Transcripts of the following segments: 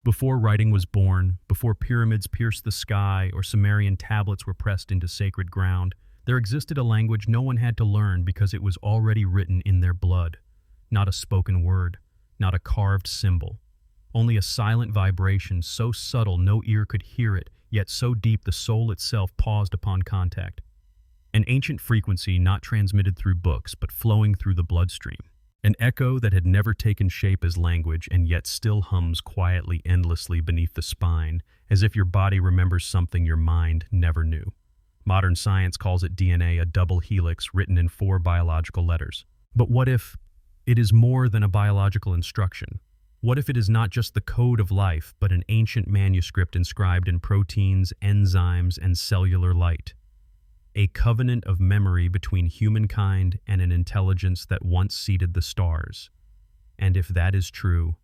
Before writing was born, before pyramids pierced the sky or Sumerian tablets were pressed into sacred ground, there existed a language no one had to learn because it was already written in their blood. Not a spoken word, not a carved symbol. Only a silent vibration so subtle no ear could hear it, yet so deep the soul itself paused upon contact. An ancient frequency not transmitted through books but flowing through the bloodstream. An echo that had never taken shape as language and yet still hums quietly, endlessly beneath the spine, as if your body remembers something your mind never knew. Modern science calls it DNA, a double helix written in 4 biological letters. But what if it is more than a biological instruction? What if it is not just the code of life, but an ancient manuscript inscribed in proteins, enzymes, and cellular light? A covenant of memory between humankind and an intelligence that once seeded the stars. And if that is true,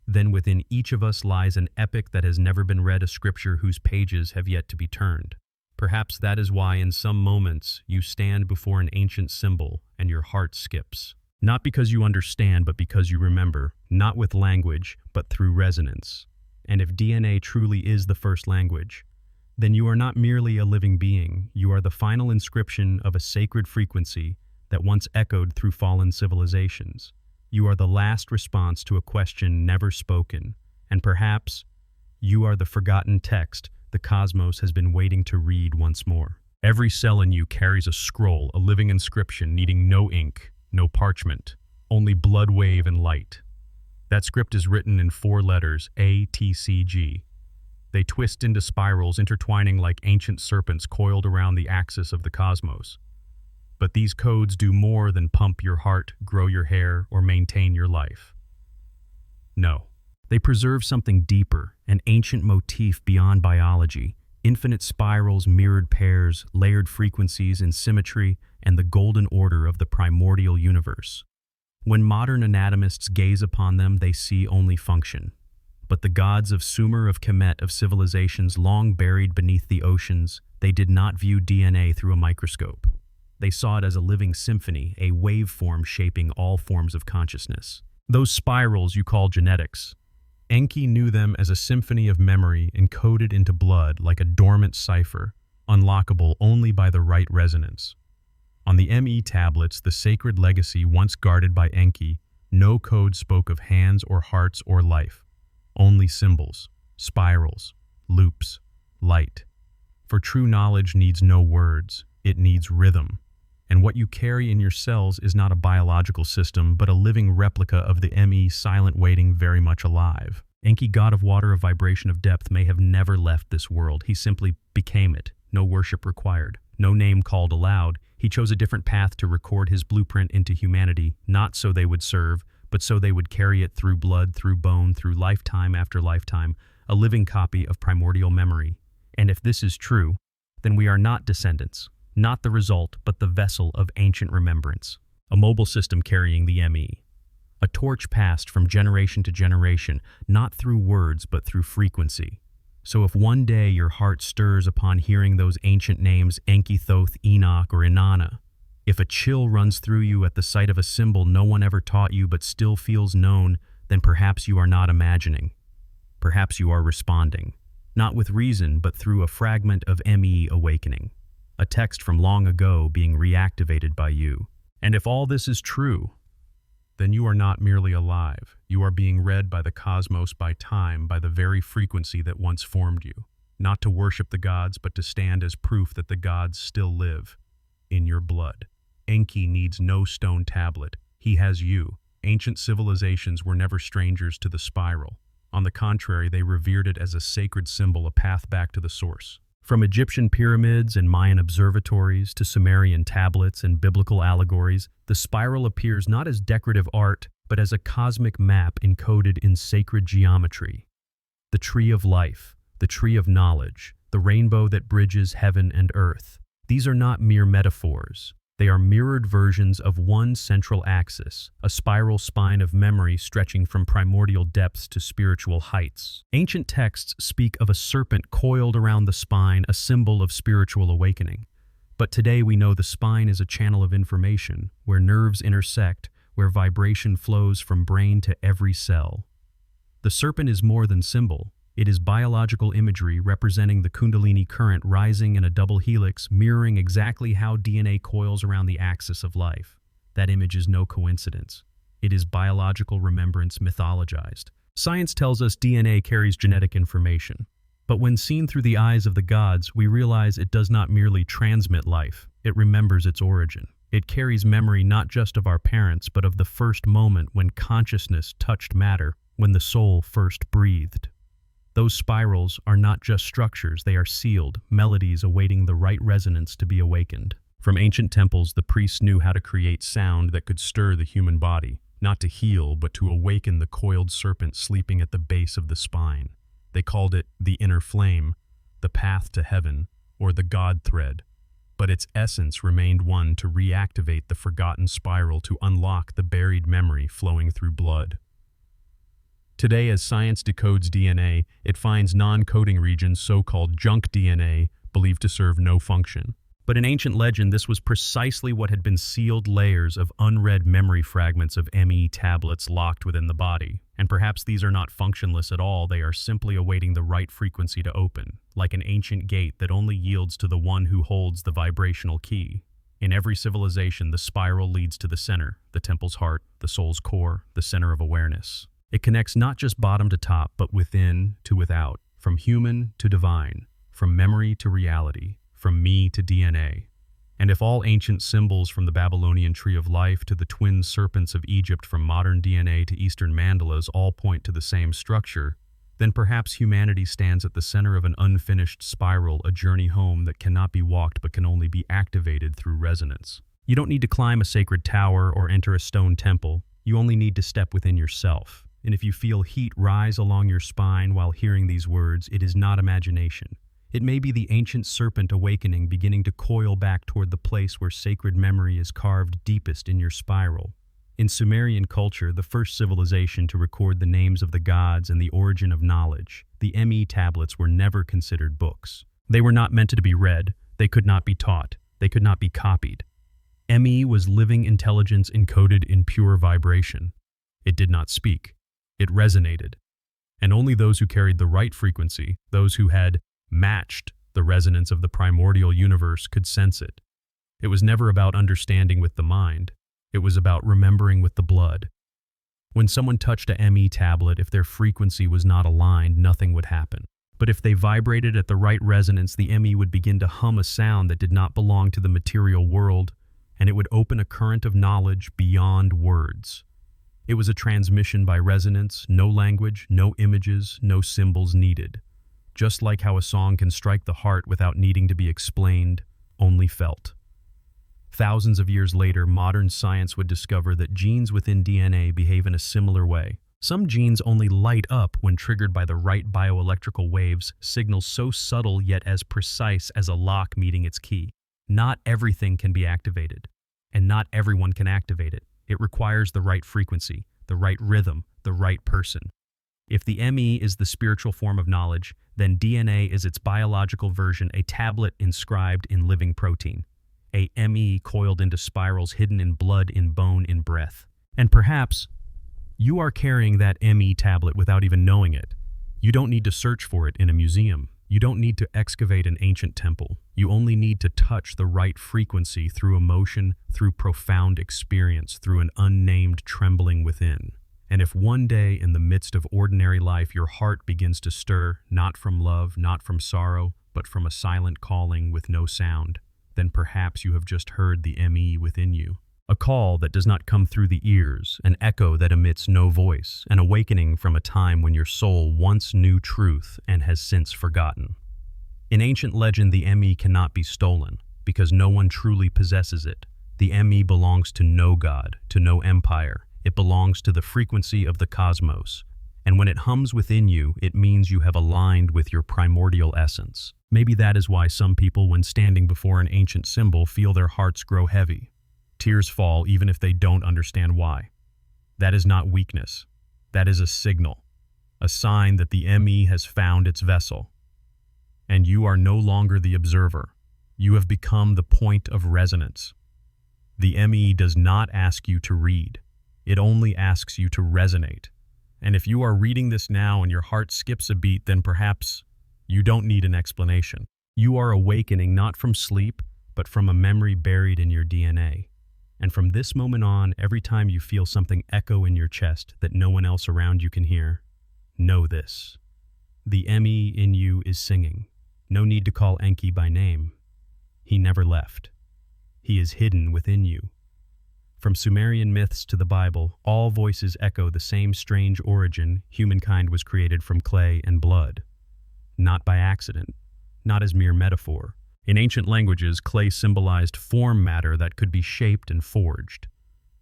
then within each of us lies an epic that has never been read, a scripture whose pages have yet to be turned. Perhaps that is why in some moments you stand before an ancient symbol and your heart skips. Not because you understand, but because you remember, not with language, but through resonance. And if DNA truly is the first language, then you are not merely a living being, you are the final inscription of a sacred frequency that once echoed through fallen civilizations. You are the last response to a question never spoken, and perhaps you are the forgotten text the cosmos has been waiting to read once more. Every cell in you carries a scroll, a living inscription needing no ink, no parchment, only blood wave and light. That script is written in 4 letters, A, T, C, G. They twist into spirals, intertwining like ancient serpents coiled around the axis of the cosmos. But these codes do more than pump your heart, grow your hair, or maintain your life. No, they preserve something deeper, an ancient motif beyond biology, infinite spirals, mirrored pairs, layered frequencies in symmetry, and the golden order of the primordial universe. When modern anatomists gaze upon them, they see only function. But the gods of Sumer, of Kemet, of civilizations long buried beneath the oceans, they did not view DNA through a microscope. They saw it as a living symphony, a waveform shaping all forms of consciousness. Those spirals you call genetics. Enki knew them as a symphony of memory encoded into blood like a dormant cipher, unlockable only by the right resonance. On the ME tablets, the sacred legacy once guarded by Enki, no code spoke of hands or hearts or life. Only symbols, spirals, loops, light. For true knowledge needs no words, it needs rhythm. And what you carry in your cells is not a biological system, but a living replica of the ME, silent, waiting, very much alive. Enki, god of water, of vibration, of depth, may have never left this world. He simply became it. No worship required. No name called aloud. He chose a different path to record his blueprint into humanity, not so they would serve, but so they would carry it through blood, through bone, through lifetime after lifetime, a living copy of primordial memory. And if this is true, then we are not descendants, not the result, but the vessel of ancient remembrance, a mobile system carrying the ME. A torch passed from generation to generation, not through words, but through frequency. So if one day your heart stirs upon hearing those ancient names, Enki, Thoth, Enoch, or Inanna, if a chill runs through you at the sight of a symbol no one ever taught you but still feels known, then perhaps you are not imagining. Perhaps you are responding, not with reason, but through a fragment of ME awakening, a text from long ago being reactivated by you. And if all this is true, then you are not merely alive. You are being read by the cosmos, by time, by the very frequency that once formed you, not to worship the gods, but to stand as proof that the gods still live in your blood. Enki needs no stone tablet. He has you. Ancient civilizations were never strangers to the spiral. On the contrary, they revered it as a sacred symbol, a path back to the source. From Egyptian pyramids and Mayan observatories to Sumerian tablets and biblical allegories, the spiral appears not as decorative art, but as a cosmic map encoded in sacred geometry. The tree of life, the tree of knowledge, the rainbow that bridges heaven and earth. These are not mere metaphors. They are mirrored versions of one central axis, a spiral spine of memory stretching from primordial depths to spiritual heights. Ancient texts speak of a serpent coiled around the spine, a symbol of spiritual awakening. But today we know the spine is a channel of information, where nerves intersect, where vibration flows from brain to every cell. The The serpent is more than symbol. It is biological imagery representing the Kundalini current rising in a double helix, mirroring exactly how DNA coils around the axis of life. That image is no coincidence. It is biological remembrance mythologized. Science tells us DNA carries genetic information. But when seen through the eyes of the gods, we realize it does not merely transmit life. It remembers its origin. It carries memory not just of our parents, but of the first moment when consciousness touched matter, when the soul first breathed. Those spirals are not just structures, they are sealed, melodies awaiting the right resonance to be awakened. From ancient temples, the priests knew how to create sound that could stir the human body, not to heal, but to awaken the coiled serpent sleeping at the base of the spine. They called it the inner flame, the path to heaven, or the God thread. But its essence remained one: to reactivate the forgotten spiral, to unlock the buried memory flowing through blood. Today, as science decodes DNA, it finds non-coding regions, so-called junk DNA, believed to serve no function. But in ancient legend, this was precisely what had been sealed layers of unread memory fragments of ME tablets locked within the body. And perhaps these are not functionless at all, they are simply awaiting the right frequency to open, like an ancient gate that only yields to the one who holds the vibrational key. In every civilization, the spiral leads to the center, the temple's heart, the soul's core, the center of awareness. It connects not just bottom to top, but within to without, from human to divine, from memory to reality, from me to DNA. And if all ancient symbols, from the Babylonian tree of life to the twin serpents of Egypt, from modern DNA to Eastern mandalas, all point to the same structure, then perhaps humanity stands at the center of an unfinished spiral, a journey home that cannot be walked but can only be activated through resonance. You don't need to climb a sacred tower or enter a stone temple. You only need to step within yourself. And if you feel heat rise along your spine while hearing these words, it is not imagination. It may be the ancient serpent awakening, beginning to coil back toward the place where sacred memory is carved deepest in your spiral. In Sumerian culture, the first civilization to record the names of the gods and the origin of knowledge, the ME tablets were never considered books. They were not meant to be read. They could not be taught. They could not be copied. ME was living intelligence encoded in pure vibration. It did not speak. It resonated. And only those who carried the right frequency, those who had matched the resonance of the primordial universe, could sense it. It was never about understanding with the mind. It was about remembering with the blood. When someone touched a ME tablet, if their frequency was not aligned, nothing would happen. But if they vibrated at the right resonance, the ME would begin to hum a sound that did not belong to the material world, and it would open a current of knowledge beyond words. It was a transmission by resonance, no language, no images, no symbols needed. Just like how a song can strike the heart without needing to be explained, only felt. Thousands of years later, modern science would discover that genes within DNA behave in a similar way. Some genes only light up when triggered by the right bioelectrical waves, signals so subtle yet as precise as a lock meeting its key. Not everything can be activated, and not everyone can activate it. It requires the right frequency, the right rhythm, the right person. If the ME is the spiritual form of knowledge, then DNA is its biological version, a tablet inscribed in living protein. A ME coiled into spirals hidden in blood, in bone, in breath. And perhaps you are carrying that ME tablet without even knowing it. You don't need to search for it in a museum. You don't need to excavate an ancient temple. You only need to touch the right frequency through emotion, through profound experience, through an unnamed trembling within. And if one day in the midst of ordinary life your heart begins to stir, not from love, not from sorrow, but from a silent calling with no sound, then perhaps you have just heard the ME within you. A call that does not come through the ears, an echo that emits no voice, an awakening from a time when your soul once knew truth and has since forgotten. In ancient legend, the ME cannot be stolen, because no one truly possesses it. The ME belongs to no god, to no empire. It belongs to the frequency of the cosmos. And when it hums within you, it means you have aligned with your primordial essence. Maybe that is why some people, when standing before an ancient symbol, feel their hearts grow heavy. Tears fall even if they don't understand why. That is not weakness. That is a signal, a sign that the ME has found its vessel. And you are no longer the observer. You have become the point of resonance. The ME does not ask you to read. It only asks you to resonate. And if you are reading this now and your heart skips a beat, then perhaps you don't need an explanation. You are awakening not from sleep, but from a memory buried in your DNA. And from this moment on, every time you feel something echo in your chest that no one else around you can hear, know this. The me in you is singing. No need to call Enki by name. He never left. He is hidden within you. From Sumerian myths to the Bible, all voices echo the same strange origin: humankind was created from clay and blood. Not by accident, not as mere metaphor. In ancient languages, clay symbolized form matter that could be shaped and forged.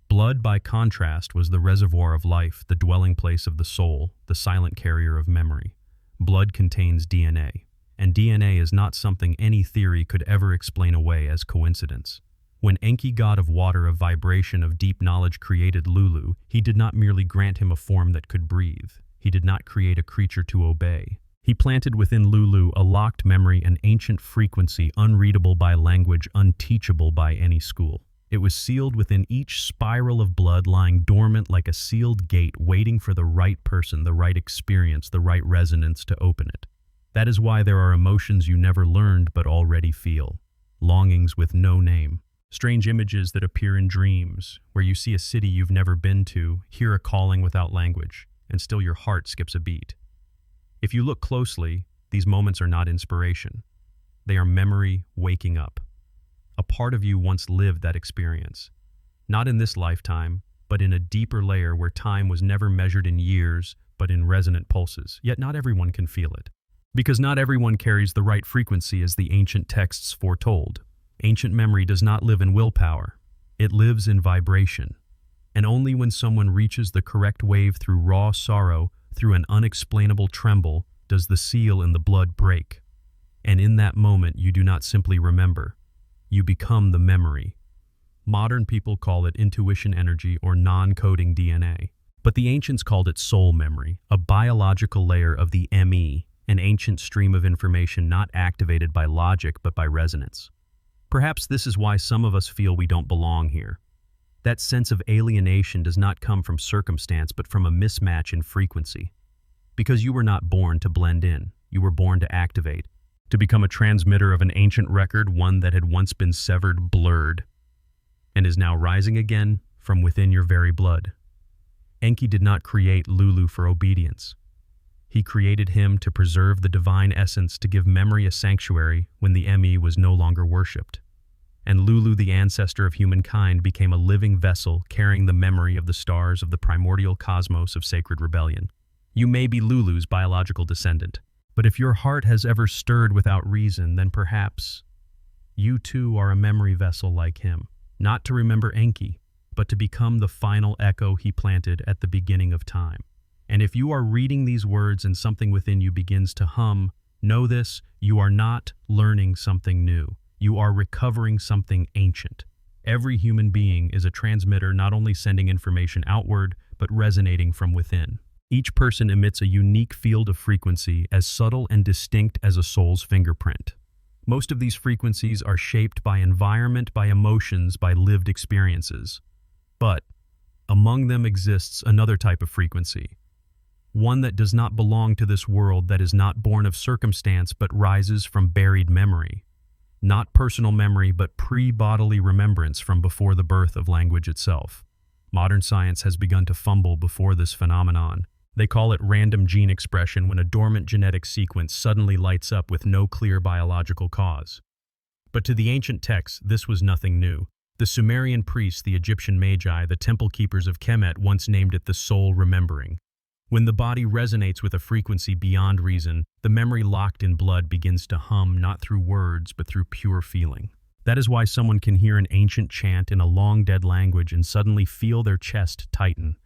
Blood, by contrast, was the reservoir of life, the dwelling place of the soul, the silent carrier of memory. Blood contains DNA, and DNA is not something any theory could ever explain away as coincidence. When Enki, god of water, of vibration, of deep knowledge, created Lulu, he did not merely grant him a form that could breathe. He did not create a creature to obey. He planted within Lulu a locked memory, an ancient frequency unreadable by language, unteachable by any school. It was sealed within each spiral of blood, lying dormant like a sealed gate, waiting for the right person, the right experience, the right resonance to open it. That is why there are emotions you never learned but already feel. Longings with no name. Strange images that appear in dreams, where you see a city you've never been to, hear a calling without language, and still your heart skips a beat. If you look closely, these moments are not inspiration. They are memory waking up. A part of you once lived that experience. Not in this lifetime, but in a deeper layer where time was never measured in years, but in resonant pulses. Yet not everyone can feel it. Because not everyone carries the right frequency as the ancient texts foretold. Ancient memory does not live in willpower. It lives in vibration. And only when someone reaches the correct wave through raw sorrow, through an unexplainable tremble, does the seal in the blood break. And in that moment, you do not simply remember. You become the memory. Modern people call it intuition energy or non-coding DNA. But the ancients called it soul memory, a biological layer of the ME, an ancient stream of information not activated by logic but by resonance. Perhaps this is why some of us feel we don't belong here. That sense of alienation does not come from circumstance but from a mismatch in frequency. Because you were not born to blend in, you were born to activate, to become a transmitter of an ancient record, one that had once been severed, blurred, and is now rising again from within your very blood. Enki did not create Lulu for obedience. He created him to preserve the divine essence, to give memory a sanctuary when the ME was no longer worshipped. And Lulu, the ancestor of humankind, became a living vessel carrying the memory of the stars of the primordial cosmos of sacred rebellion. You may be Lulu's biological descendant, but if your heart has ever stirred without reason, then perhaps you too are a memory vessel like him, not to remember Enki, but to become the final echo he planted at the beginning of time. And if you are reading these words and something within you begins to hum, know this: you are not learning something new. You are recovering something ancient. Every human being is a transmitter, not only sending information outward, but resonating from within. Each person emits a unique field of frequency as subtle and distinct as a soul's fingerprint. Most of these frequencies are shaped by environment, by emotions, by lived experiences. But among them exists another type of frequency, one that does not belong to this world, that is not born of circumstance, but rises from buried memory. Not personal memory, but pre-bodily remembrance from before the birth of language itself. Modern science has begun to fumble before this phenomenon. They call it random gene expression, when a dormant genetic sequence suddenly lights up with no clear biological cause. But to the ancient texts, this was nothing new. The Sumerian priests, the Egyptian magi, the temple keepers of Kemet once named it the soul remembering. When the body resonates with a frequency beyond reason, the memory locked in blood begins to hum, not through words, but through pure feeling. That is why someone can hear an ancient chant in a long-dead language and suddenly feel their chest tighten,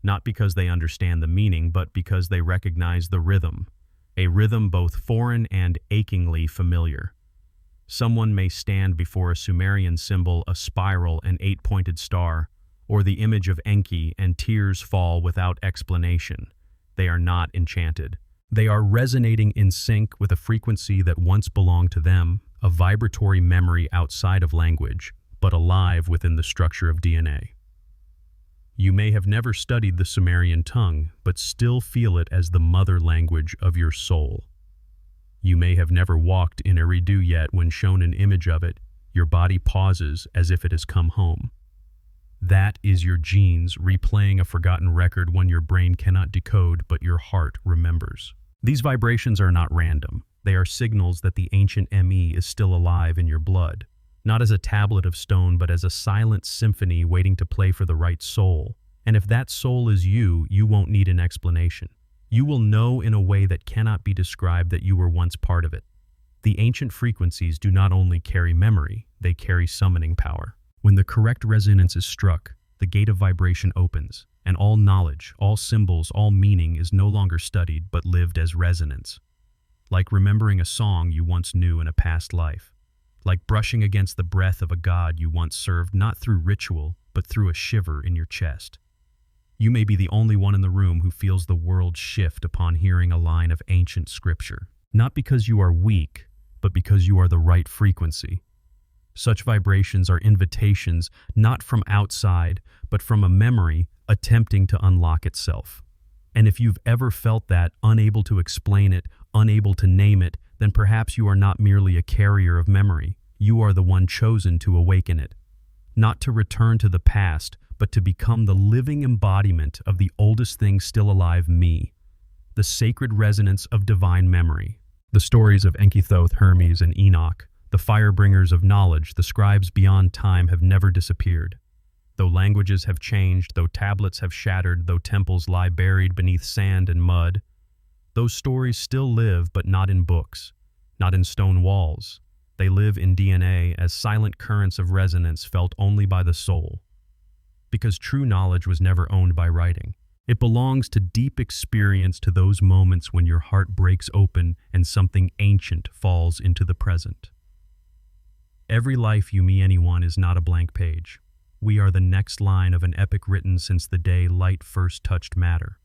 not because they understand the meaning, but because they recognize the rhythm, a rhythm both foreign and achingly familiar. Someone may stand before a Sumerian symbol, a spiral, an 8-pointed star, or the image of Enki, and tears fall without explanation. They are not enchanted. They are resonating in sync with a frequency that once belonged to them, a vibratory memory outside of language, but alive within the structure of DNA. You may have never studied the Sumerian tongue, but still feel it as the mother language of your soul. You may have never walked in Eridu, yet when shown an image of it, your body pauses as if it has come home. That is your genes replaying a forgotten record, one your brain cannot decode but your heart remembers. These vibrations are not random. They are signals that the ancient ME is still alive in your blood, not as a tablet of stone but as a silent symphony waiting to play for the right soul. And if that soul is you, you won't need an explanation. You will know in a way that cannot be described that you were once part of it. The ancient frequencies do not only carry memory, they carry summoning power. When the correct resonance is struck, the gate of vibration opens, and all knowledge, all symbols, all meaning is no longer studied but lived as resonance. Like remembering a song you once knew in a past life. Like brushing against the breath of a god you once served, not through ritual, but through a shiver in your chest. You may be the only one in the room who feels the world shift upon hearing a line of ancient scripture. Not because you are weak, but because you are the right frequency. Such vibrations are invitations not from outside, but from a memory attempting to unlock itself. And if you've ever felt that, unable to explain it, unable to name it, then perhaps you are not merely a carrier of memory. You are the one chosen to awaken it. Not to return to the past, but to become the living embodiment of the oldest thing still alive, me. The sacred resonance of divine memory. The stories of Enki, Thoth, Hermes, and Enoch, the fire-bringers of knowledge, the scribes beyond time, have never disappeared. Though languages have changed, though tablets have shattered, though temples lie buried beneath sand and mud, those stories still live, but not in books, not in stone walls. They live in DNA as silent currents of resonance felt only by the soul. Because true knowledge was never owned by writing. It belongs to deep experience, to those moments when your heart breaks open and something ancient falls into the present. Every life you meet anyone is not a blank page. We are the next line of an epic written since the day light first touched matter.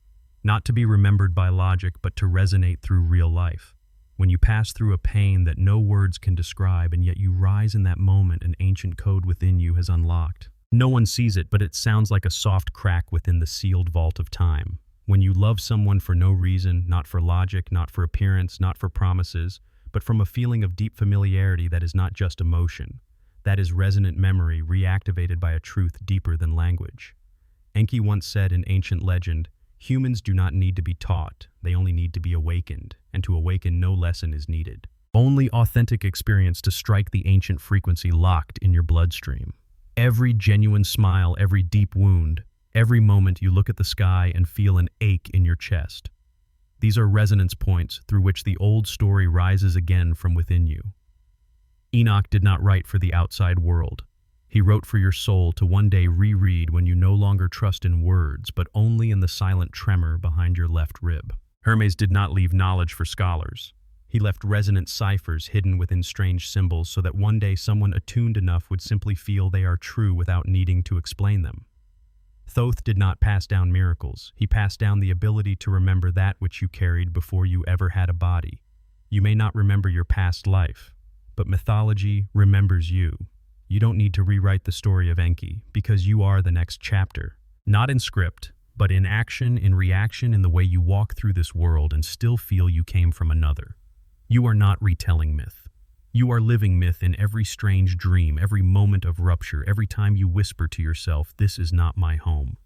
Not to be remembered by logic, but to resonate through real life. When you pass through a pain that no words can describe, and yet you rise in that moment, an ancient code within you has unlocked. No one sees it, but it sounds like a soft crack within the sealed vault of time. When you love someone for no reason, not for logic, not for appearance, not for promises, but from a feeling of deep familiarity that is not just emotion. That is resonant memory reactivated by a truth deeper than language. Enki once said in ancient legend, "Humans do not need to be taught, they only need to be awakened, and to awaken no lesson is needed. Only authentic experience to strike the ancient frequency locked in your bloodstream. Every genuine smile, every deep wound, every moment you look at the sky and feel an ache in your chest. These are resonance points through which the old story rises again from within you. Enoch did not write for the outside world. He wrote for your soul to one day reread when you no longer trust in words, but only in the silent tremor behind your left rib. Hermes did not leave knowledge for scholars. He left resonant ciphers hidden within strange symbols so that one day someone attuned enough would simply feel they are true without needing to explain them. Thoth did not pass down miracles. He passed down the ability to remember that which you carried before you ever had a body. You may not remember your past life, but mythology remembers you. You don't need to rewrite the story of Enki, because you are the next chapter. Not in script, but in action, in reaction, in the way you walk through this world and still feel you came from another. You are not retelling myth. You are living myth in every strange dream, every moment of rupture, every time you whisper to yourself, "This is not my home."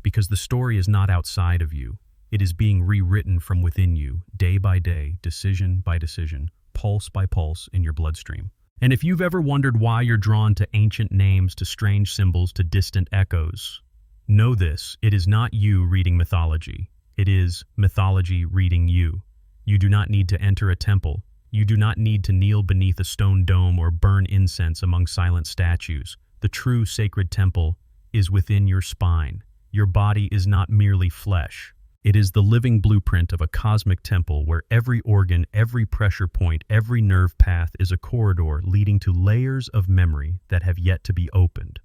Because the story is not outside of you. It is being rewritten from within you, day by day, decision by decision, pulse by pulse in your bloodstream. And if you've ever wondered why you're drawn to ancient names, to strange symbols, to distant echoes, know this: it is not you reading mythology. It is mythology reading you. You do not need to enter a temple. You do not need to kneel beneath a stone dome or burn incense among silent statues. The true sacred temple is within your spine. Your body is not merely flesh. It is the living blueprint of a cosmic temple where every organ, every pressure point, every nerve path is a corridor leading to layers of memory that have yet to be opened.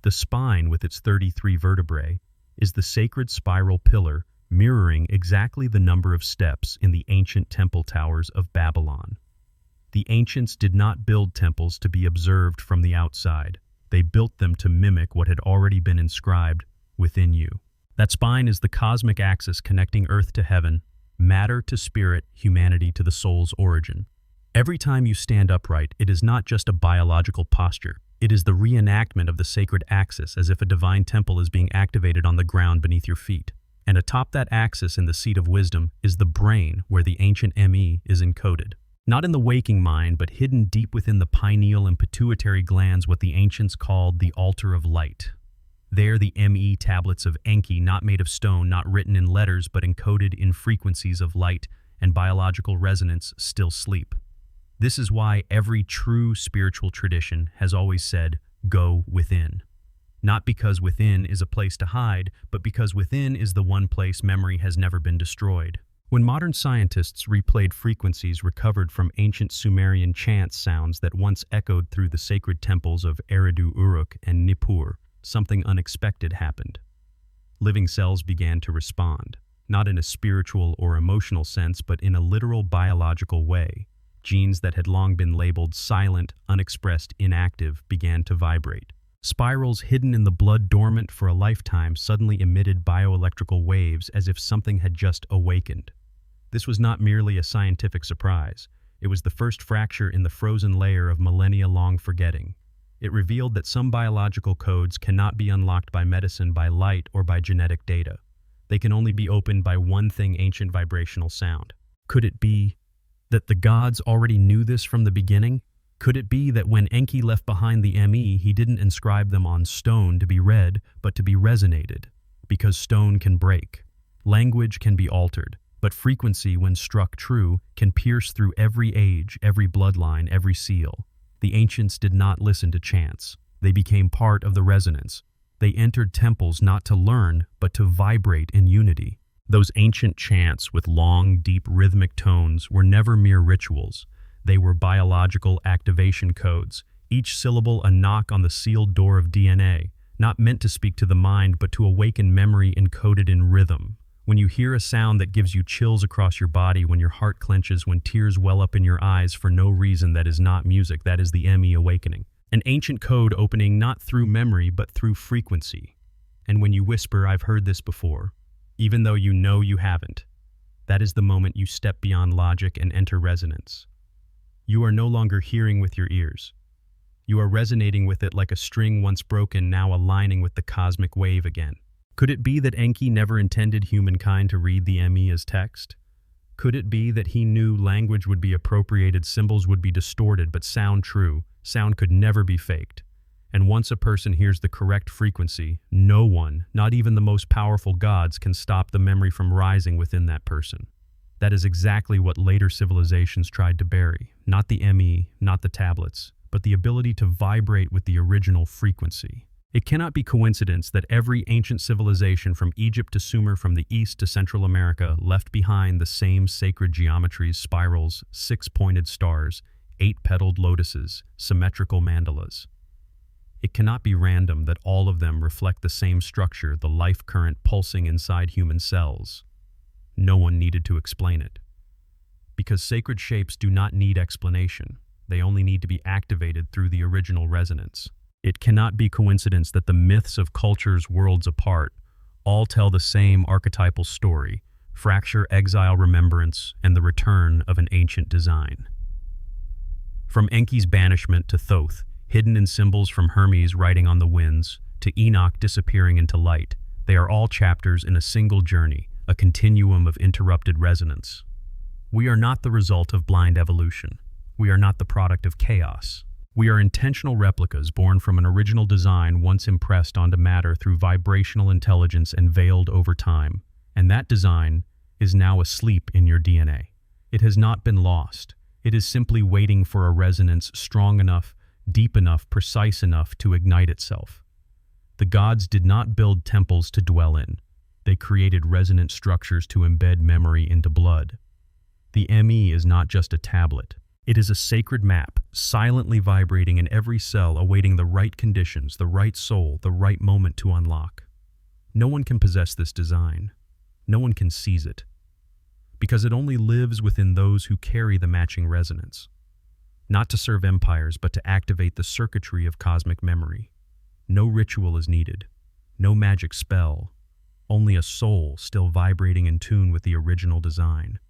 The spine, with its 33 vertebrae, is the sacred spiral pillar mirroring exactly the number of steps in the ancient temple towers of Babylon. The ancients did not build temples to be observed from the outside. They built them to mimic what had already been inscribed within you. That spine is the cosmic axis connecting Earth to heaven, matter to spirit, humanity to the soul's origin. Every time you stand upright, it is not just a biological posture. It is the reenactment of the sacred axis, as if a divine temple is being activated on the ground beneath your feet. And atop that axis in the seat of wisdom is the brain, where the ancient ME is encoded. Not in the waking mind, but hidden deep within the pineal and pituitary glands, what the ancients called the altar of light. There, the ME tablets of Enki, not made of stone, not written in letters, but encoded in frequencies of light and biological resonance, still sleep. This is why every true spiritual tradition has always said, go within. Not because within is a place to hide, but because within is the one place memory has never been destroyed. When modern scientists replayed frequencies recovered from ancient Sumerian chant sounds that once echoed through the sacred temples of Eridu Uruk and Nippur, something unexpected happened. Living cells began to respond, not in a spiritual or emotional sense, but in a literal biological way. Genes that had long been labeled silent, unexpressed, inactive began to vibrate. Spirals hidden in the blood dormant for a lifetime suddenly emitted bioelectrical waves as if something had just awakened. This was not merely a scientific surprise. It was the first fracture in the frozen layer of millennia-long forgetting. It revealed that some biological codes cannot be unlocked by medicine, by light, or by genetic data. They can only be opened by one thing: ancient vibrational sound. Could it be that the gods already knew this from the beginning? Could it be that when Enki left behind the ME, he didn't inscribe them on stone to be read, but to be resonated? Because stone can break. Language can be altered, but frequency, when struck true, can pierce through every age, every bloodline, every seal. The ancients did not listen to chants. They became part of the resonance. They entered temples not to learn, but to vibrate in unity. Those ancient chants with long, deep rhythmic tones were never mere rituals. They were biological activation codes, each syllable a knock on the sealed door of DNA, not meant to speak to the mind, but to awaken memory encoded in rhythm. When you hear a sound that gives you chills across your body, when your heart clenches, when tears well up in your eyes for no reason, that is not music, that is the ME awakening. An ancient code opening not through memory, but through frequency. And when you whisper, "I've heard this before," even though you know you haven't, that is the moment you step beyond logic and enter resonance. You are no longer hearing with your ears. You are resonating with it like a string once broken, now aligning with the cosmic wave again. Could it be that Enki never intended humankind to read the ME as text? Could it be that he knew language would be appropriated, symbols would be distorted, but sound true? Sound could never be faked. And once a person hears the correct frequency, no one, not even the most powerful gods, can stop the memory from rising within that person. That is exactly what later civilizations tried to bury. Not the ME, not the tablets, but the ability to vibrate with the original frequency. It cannot be coincidence that every ancient civilization, from Egypt to Sumer, from the East to Central America, left behind the same sacred geometries: spirals, six-pointed stars, eight-petaled lotuses, symmetrical mandalas. It cannot be random that all of them reflect the same structure, the life current pulsing inside human cells. No one needed to explain it. Because sacred shapes do not need explanation. They only need to be activated through the original resonance. It cannot be coincidence that the myths of cultures worlds apart all tell the same archetypal story: fracture, exile, remembrance, and the return of an ancient design. From Enki's banishment to Thoth, hidden in symbols, from Hermes writing on the winds to Enoch disappearing into light, they are all chapters in a single journey, a continuum of interrupted resonance. We are not the result of blind evolution. We are not the product of chaos. We are intentional replicas born from an original design once impressed onto matter through vibrational intelligence and veiled over time. And that design is now asleep in your DNA. It has not been lost. It is simply waiting for a resonance strong enough, deep enough, precise enough to ignite itself. The gods did not build temples to dwell in. They created resonant structures to embed memory into blood. The ME is not just a tablet. It is a sacred map, silently vibrating in every cell, awaiting the right conditions, the right soul, the right moment to unlock. No one can possess this design. No one can seize it, because it only lives within those who carry the matching resonance. Not to serve empires, but to activate the circuitry of cosmic memory. No ritual is needed. No magic spell, only a soul still vibrating in tune with the original design.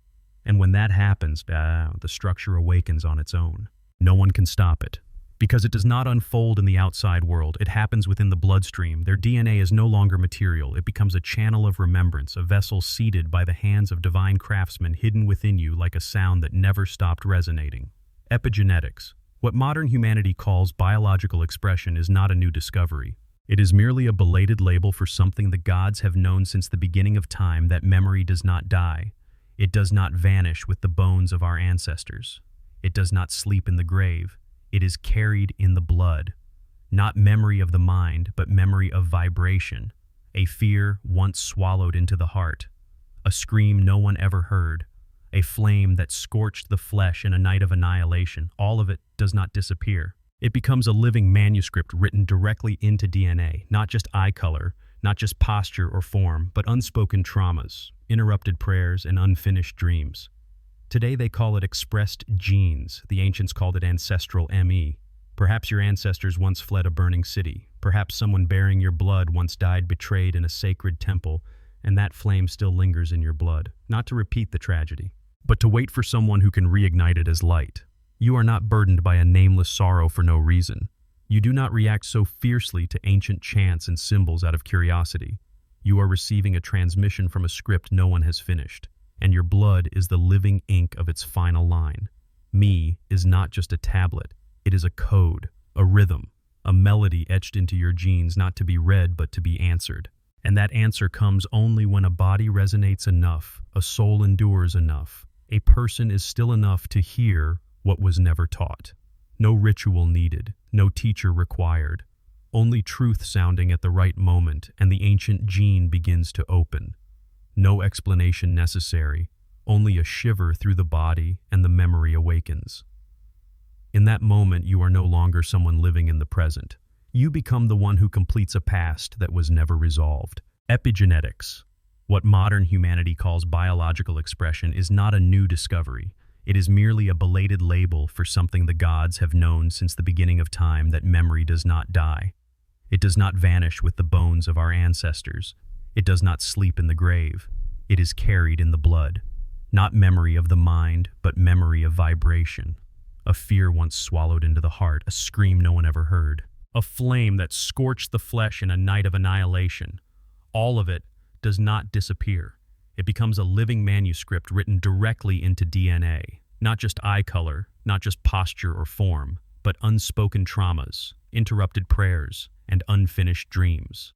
And when that happens, the structure awakens on its own. No one can stop it. Because it does not unfold in the outside world, it happens within the bloodstream. Their DNA is no longer material. It becomes a channel of remembrance, a vessel seated by the hands of divine craftsmen hidden within you like a sound that never stopped resonating. Epigenetics. What modern humanity calls biological expression is not a new discovery. It is merely a belated label for something the gods have known since the beginning of time, that memory does not die. It does not vanish with the bones of our ancestors. It does not sleep in the grave. It is carried in the blood. Not memory of the mind, but memory of vibration. A fear once swallowed into the heart. A scream no one ever heard. A flame that scorched the flesh in a night of annihilation. All of it does not disappear. It becomes a living manuscript written directly into DNA, not just eye color, not just posture or form, but unspoken traumas, interrupted prayers, and unfinished dreams. Today they call it expressed genes. The ancients called it ancestral ME. Perhaps your ancestors once fled a burning city. Perhaps someone bearing your blood once died betrayed in a sacred temple, and that flame still lingers in your blood. Not to repeat the tragedy, but to wait for someone who can reignite it as light. You are not burdened by a nameless sorrow for no reason. You do not react so fiercely to ancient chants and symbols out of curiosity. You are receiving a transmission from a script no one has finished, and your blood is the living ink of its final line. Me is not just a tablet. It is a code, a rhythm, a melody etched into your genes, not to be read but to be answered. And that answer comes only when a body resonates enough, a soul endures enough, a person is still enough to hear what was never taught. No ritual needed, no teacher required. Only truth sounding at the right moment, and the ancient gene begins to open. No explanation necessary, only a shiver through the body, and the memory awakens. In that moment, you are no longer someone living in the present. You become the one who completes a past that was never resolved. Epigenetics. What modern humanity calls biological expression is not a new discovery. It is merely a belated label for something the gods have known since the beginning of time, that memory does not die. It does not vanish with the bones of our ancestors. It does not sleep in the grave. It is carried in the blood. Not memory of the mind, but memory of vibration. A fear once swallowed into the heart, a scream no one ever heard. A flame that scorched the flesh in a night of annihilation. All of it does not disappear. It becomes a living manuscript written directly into DNA. Not just eye color, not just posture or form, but unspoken traumas, interrupted prayers, and unfinished dreams.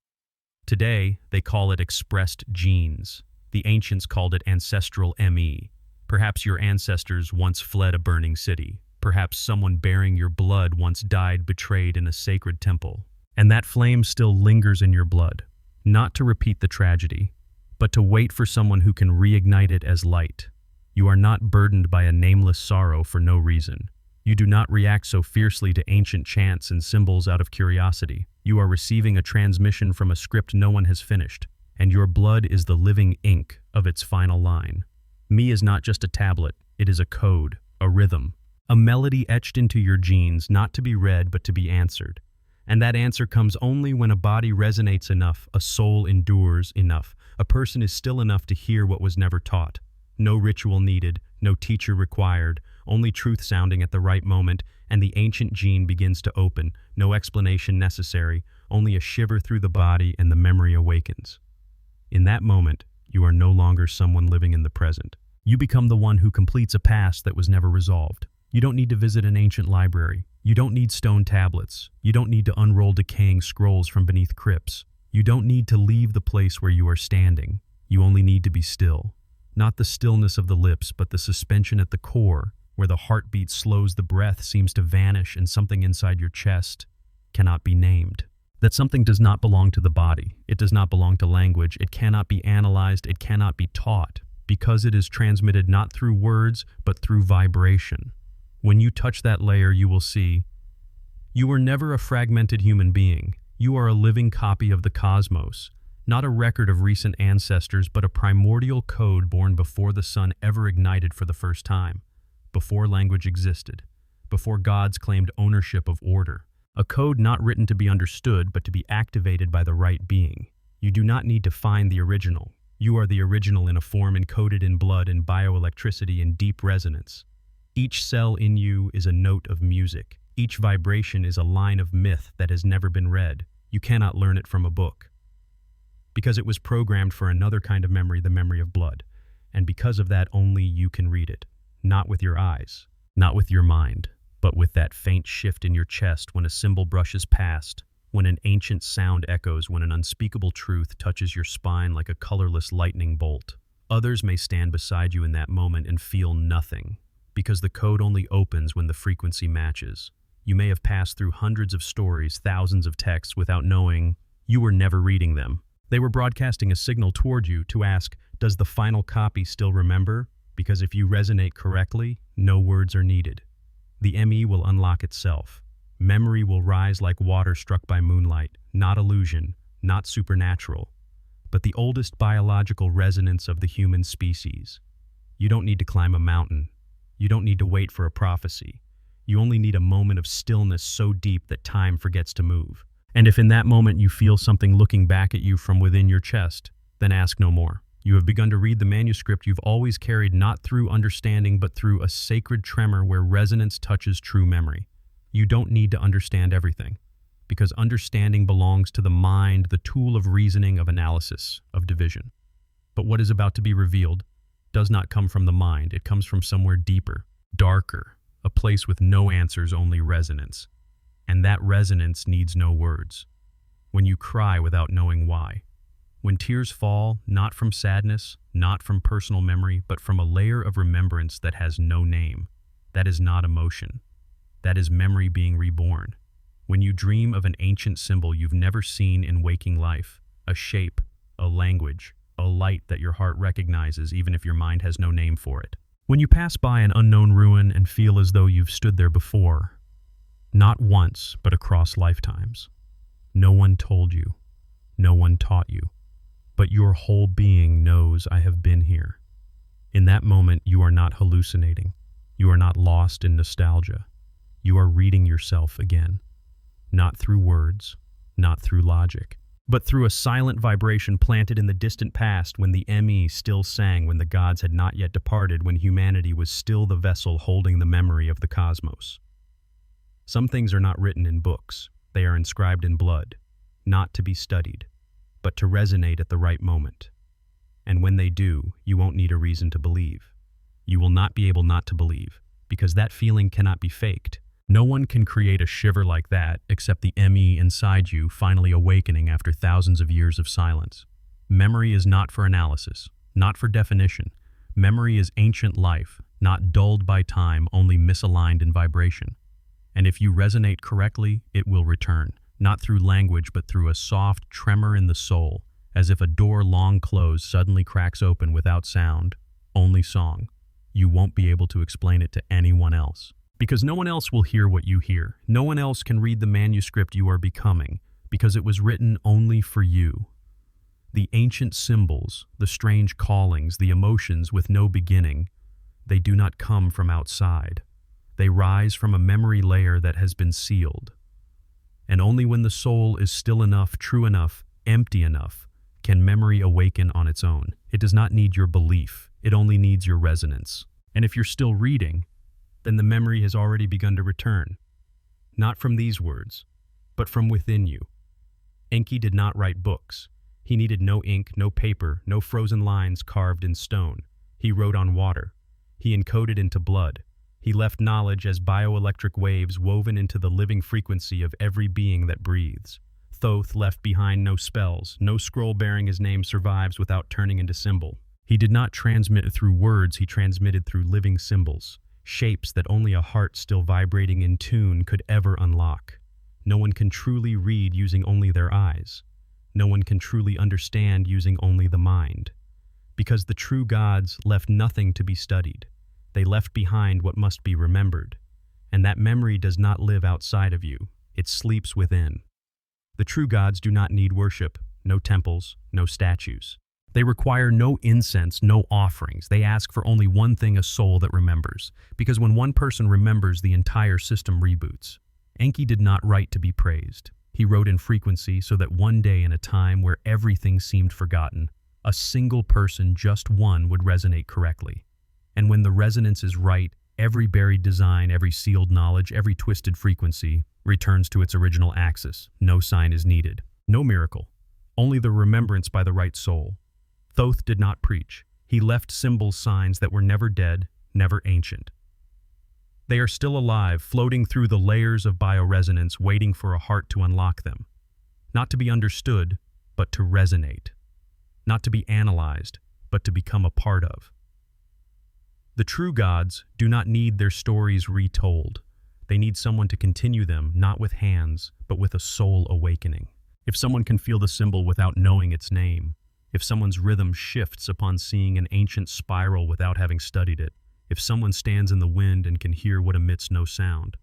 Today, they call it expressed genes. The ancients called it ancestral ME. Perhaps your ancestors once fled a burning city. Perhaps someone bearing your blood once died betrayed in a sacred temple. And that flame still lingers in your blood. Not to repeat the tragedy, but to wait for someone who can reignite it as light. You are not burdened by a nameless sorrow for no reason. You do not react so fiercely to ancient chants and symbols out of curiosity. You are receiving a transmission from a script no one has finished, and your blood is the living ink of its final line. Me is not just a tablet, it is a code, a rhythm, a melody etched into your genes, not to be read but to be answered. And that answer comes only when a body resonates enough, a soul endures enough, a person is still enough to hear what was never taught. No ritual needed, no teacher required, only truth sounding at the right moment, and the ancient gene begins to open. No explanation necessary, only a shiver through the body, and the memory awakens. In that moment, you are no longer someone living in the present. You become the one who completes a past that was never resolved. You don't need to visit an ancient library. You don't need stone tablets. You don't need to unroll decaying scrolls from beneath crypts. You don't need to leave the place where you are standing. You only need to be still. Not the stillness of the lips, but the suspension at the core, where the heartbeat slows, the breath seems to vanish, and something inside your chest cannot be named. That something does not belong to the body. It does not belong to language. It cannot be analyzed. It cannot be taught, because it is transmitted not through words, but through vibration. When you touch that layer, you will see you were never a fragmented human being. You are a living copy of the cosmos, not a record of recent ancestors, but a primordial code born before the sun ever ignited for the first time, before language existed, before gods claimed ownership of order. A code not written to be understood, but to be activated by the right being. You do not need to find the original. You are the original in a form encoded in blood and bioelectricity and deep resonance. Each cell in you is a note of music. Each vibration is a line of myth that has never been read. You cannot learn it from a book. Because it was programmed for another kind of memory, the memory of blood. And because of that, only you can read it. Not with your eyes, not with your mind, but with that faint shift in your chest when a symbol brushes past, when an ancient sound echoes, when an unspeakable truth touches your spine like a colorless lightning bolt. Others may stand beside you in that moment and feel nothing, because the code only opens when the frequency matches. You may have passed through hundreds of stories, thousands of texts without knowing you were never reading them. They were broadcasting a signal toward you to ask, does the final copy still remember? Because if you resonate correctly, no words are needed. The ME will unlock itself. Memory will rise like water struck by moonlight, not illusion, not supernatural, but the oldest biological resonance of the human species. You don't need to climb a mountain. You don't need to wait for a prophecy. You only need a moment of stillness so deep that time forgets to move. And if in that moment you feel something looking back at you from within your chest, then ask no more. You have begun to read the manuscript you've always carried, not through understanding, but through a sacred tremor where resonance touches true memory. You don't need to understand everything, because understanding belongs to the mind, the tool of reasoning, of analysis, of division. But what is about to be revealed does not come from the mind. It comes from somewhere deeper, darker, a place with no answers, only resonance. And that resonance needs no words. When you cry without knowing why. When tears fall, not from sadness, not from personal memory, but from a layer of remembrance that has no name. That is not emotion. That is memory being reborn. When you dream of an ancient symbol you've never seen in waking life, a shape, a language, a light that your heart recognizes even if your mind has no name for it. When you pass by an unknown ruin and feel as though you've stood there before, not once, but across lifetimes. No one told you. No one taught you. But your whole being knows I have been here. In that moment, you are not hallucinating. You are not lost in nostalgia. You are reading yourself again. Not through words, not through logic, but through a silent vibration planted in the distant past when the ME still sang, when the gods had not yet departed, when humanity was still the vessel holding the memory of the cosmos. Some things are not written in books. They are inscribed in blood, not to be studied, but to resonate at the right moment. And when they do, you won't need a reason to believe. You will not be able not to believe, because that feeling cannot be faked. No one can create a shiver like that except the ME inside you finally awakening after thousands of years of silence. Memory is not for analysis, not for definition. Memory is ancient life, not dulled by time, only misaligned in vibration. And if you resonate correctly, it will return, not through language, but through a soft tremor in the soul, as if a door long closed suddenly cracks open without sound, only song. You won't be able to explain it to anyone else. Because no one else will hear what you hear. No one else can read the manuscript you are becoming, because it was written only for you. The ancient symbols, the strange callings, the emotions with no beginning, they do not come from outside. They rise from a memory layer that has been sealed. And only when the soul is still enough, true enough, empty enough, can memory awaken on its own. It does not need your belief. It only needs your resonance. And if you're still reading, then the memory has already begun to return. Not from these words, but from within you. Enki did not write books. He needed no ink, no paper, no frozen lines carved in stone. He wrote on water. He encoded into blood. He left knowledge as bioelectric waves woven into the living frequency of every being that breathes. Thoth left behind no spells. No scroll bearing his name survives without turning into symbol. He did not transmit through words, he transmitted through living symbols. Shapes that only a heart still vibrating in tune could ever unlock. No one can truly read using only their eyes. No one can truly understand using only the mind. Because the true gods left nothing to be studied. They left behind what must be remembered. And that memory does not live outside of you. It sleeps within. The true gods do not need worship, no temples, no statues. They require no incense, no offerings. They ask for only one thing, a soul that remembers. Because when one person remembers, the entire system reboots. Enki did not write to be praised. He wrote in frequency so that one day in a time where everything seemed forgotten, a single person, just one, would resonate correctly. And when the resonance is right, every buried design, every sealed knowledge, every twisted frequency returns to its original axis. No sign is needed. No miracle. Only the remembrance by the right soul. Thoth did not preach. He left symbols, signs that were never dead, never ancient. They are still alive, floating through the layers of bioresonance, waiting for a heart to unlock them. Not to be understood, but to resonate. Not to be analyzed, but to become a part of. The true gods do not need their stories retold. They need someone to continue them, not with hands, but with a soul awakening. If someone can feel the symbol without knowing its name, if someone's rhythm shifts upon seeing an ancient spiral without having studied it, if someone stands in the wind and can hear what emits no sound,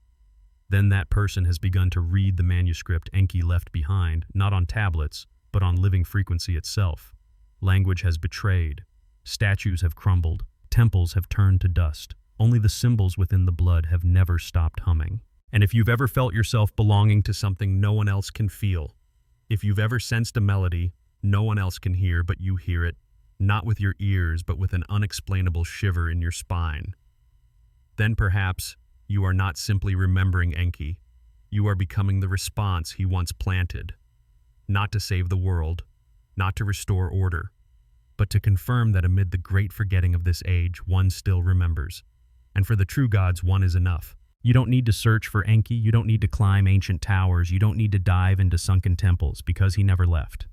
then that person has begun to read the manuscript Enki left behind, not on tablets, but on living frequency itself. Language has betrayed. Statues have crumbled. Temples have turned to dust. Only the symbols within the blood have never stopped humming. And if you've ever felt yourself belonging to something no one else can feel, if you've ever sensed a melody no one else can hear but you hear it, not with your ears but with an unexplainable shiver in your spine, then perhaps you are not simply remembering Enki. You are becoming the response he once planted. Not to save the world, not to restore order, but to confirm that amid the great forgetting of this age, one still remembers. And for the true gods, one is enough. You don't need to search for Enki, you don't need to climb ancient towers, you don't need to dive into sunken temples, because he never left.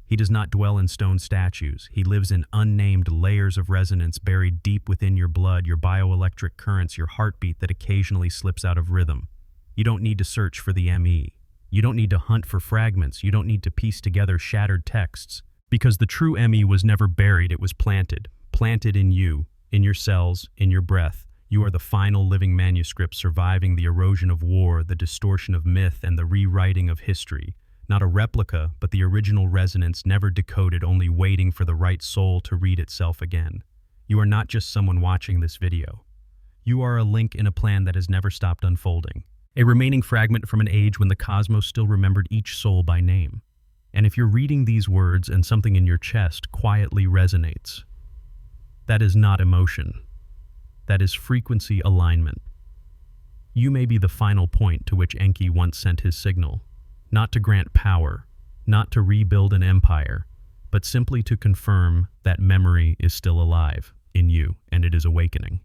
He does not dwell in stone statues. He lives in unnamed layers of resonance buried deep within your blood, your bioelectric currents, your heartbeat that occasionally slips out of rhythm. You don't need to search for the ME. You don't need to hunt for fragments. You don't need to piece together shattered texts. Because the true ME was never buried, it was planted. Planted in you, in your cells, in your breath. You are the final living manuscript surviving the erosion of war, the distortion of myth, and the rewriting of history. Not a replica, but the original resonance, never decoded, only waiting for the right soul to read itself again. You are not just someone watching this video. You are a link in a plan that has never stopped unfolding. A remaining fragment from an age when the cosmos still remembered each soul by name. And if you're reading these words and something in your chest quietly resonates, that is not emotion. That is frequency alignment. You may be the final point to which Enki once sent his signal. Not to grant power, not to rebuild an empire, but simply to confirm that memory is still alive in you and it is awakening.